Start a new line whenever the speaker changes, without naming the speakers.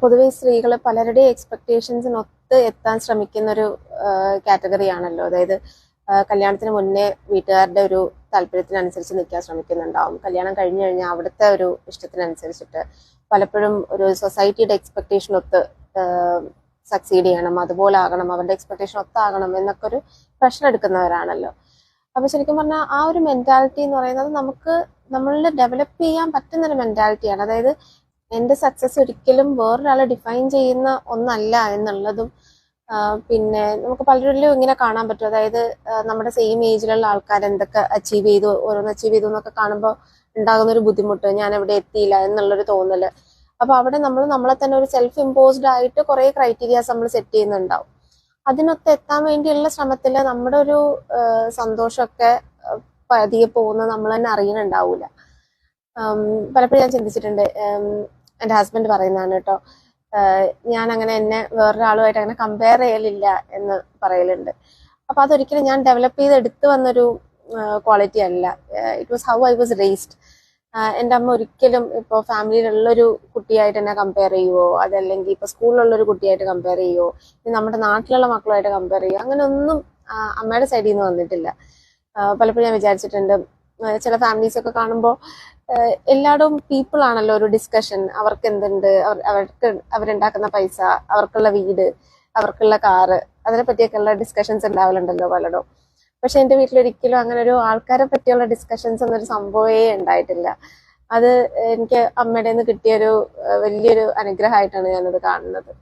പൊതുവെ സ്ത്രീകൾ പലരുടെയും എക്സ്പെക്ടേഷൻസിനൊത്ത് എത്താൻ ശ്രമിക്കുന്ന ഒരു കാറ്റഗറി ആണല്ലോ. അതായത് കല്യാണത്തിന് മുന്നേ വീട്ടുകാരുടെ ഒരു താല്പര്യത്തിനനുസരിച്ച് നിൽക്കാൻ ശ്രമിക്കുന്നുണ്ടാവും. കല്യാണം കഴിഞ്ഞു കഴിഞ്ഞാൽ അവിടുത്തെ ഒരു ഇഷ്ടത്തിനനുസരിച്ചിട്ട് പലപ്പോഴും ഒരു സൊസൈറ്റിയുടെ എക്സ്പെക്ടേഷനൊത്ത് സക്സീഡ് ചെയ്യണം, അതുപോലെ ആകണം, അവരുടെ എക്സ്പെക്ടേഷൻ ഒത്താകണം എന്നൊക്കെ ഒരു പ്രഷർ എടുക്കുന്നവരാണല്ലോ. അപ്പൊ ശരിക്കും പറഞ്ഞാൽ ആ ഒരു മെന്റാലിറ്റി എന്ന് പറയുന്നത് നമ്മളിൽ ഡെവലപ്പ് ചെയ്യാൻ പറ്റുന്ന ഒരു മെന്റാലിറ്റിയാണ്. അതായത് എന്റെ സക്സസ് ഒരിക്കലും വേറൊരാളെ ഡിഫൈൻ ചെയ്യുന്ന ഒന്നല്ല എന്നുള്ളതും പിന്നെ നമുക്ക് പലരിലും ഇങ്ങനെ കാണാൻ പറ്റും. അതായത് നമ്മുടെ സെയിം ഏജിലുള്ള ആൾക്കാർ എന്തൊക്കെ അച്ചീവ് ചെയ്തു, ഓരോന്ന് അച്ചീവ് ചെയ്തു എന്നൊക്കെ കാണുമ്പോൾ ഉണ്ടാകുന്ന ഒരു ബുദ്ധിമുട്ട്, ഞാൻ എവിടെ എത്തിയില്ല എന്നുള്ളൊരു തോന്നല്. അപ്പൊ അവിടെ നമ്മളെ തന്നെ ഒരു സെൽഫ് ഇമ്പോസ്ഡ് ആയിട്ട് കുറെ ക്രൈറ്റീരിയാസ് നമ്മൾ സെറ്റ് ചെയ്യുന്നുണ്ടാവും. അതിനൊത്ത് എത്താൻ വേണ്ടിയുള്ള ശ്രമത്തില് നമ്മുടെ ഒരു സന്തോഷമൊക്കെ പതിയെ പോകുന്നത് നമ്മൾ തന്നെ അറിയുന്നുണ്ടാവൂല. പലപ്പോഴും ഞാൻ ചിന്തിച്ചിട്ടുണ്ട്, എൻ്റെ ഹസ്ബൻഡ് പറയുന്നതാണ് കേട്ടോ, ഞാൻ അങ്ങനെ എന്നെ വേറൊരാളുമായിട്ട് അങ്ങനെ കമ്പയർ ചെയ്യലില്ല എന്ന് പറയലുണ്ട്. അപ്പൊ അതൊരിക്കലും ഞാൻ ഡെവലപ്പ് ചെയ്ത് എടുത്തു വന്നൊരു ക്വാളിറ്റി അല്ല. It was how I was raised. എൻ്റെ അമ്മ ഒരിക്കലും ഇപ്പോൾ ഫാമിലിയിലുള്ളൊരു കുട്ടിയായിട്ട് എന്നെ കമ്പയർ ചെയ്യുവോ, അതല്ലെങ്കിൽ ഇപ്പൊ സ്കൂളിലുള്ള ഒരു കുട്ടിയായിട്ട് കമ്പയർ ചെയ്യുവോ, നമ്മുടെ നാട്ടിലുള്ള മക്കളുമായിട്ട് കമ്പയർ ചെയ്യുവോ, അങ്ങനെ ഒന്നും അമ്മയുടെ സൈഡിൽ നിന്ന് വന്നിട്ടില്ല. പലപ്പോഴും ഞാൻ വിചാരിച്ചിട്ടുണ്ട്, ചില ഫാമിലീസ് ഒക്കെ കാണുമ്പോൾ എല്ലായിടവും പീപ്പിൾ ആണല്ലോ ഒരു ഡിസ്കഷൻ. അവർക്ക് എന്തുണ്ട്, അവരുണ്ടാക്കുന്ന പൈസ, അവർക്കുള്ള വീട്, അവർക്കുള്ള കാറ്, അതിനെ പറ്റിയൊക്കെയുള്ള ഡിസ്കഷൻസ് ഉണ്ടാവലുണ്ടല്ലോ പലയിടവും. പക്ഷെ എന്റെ വീട്ടിലൊരിക്കലും അങ്ങനെ ഒരു ആൾക്കാരെ പറ്റിയുള്ള ഡിസ്കഷൻസ് എന്നൊരു സംഭവമേ ഉണ്ടായിട്ടില്ല. അത് എനിക്ക് അമ്മയുടെ നിന്ന് കിട്ടിയൊരു വലിയൊരു അനുഗ്രഹമായിട്ടാണ് ഞാനത് കാണുന്നത്.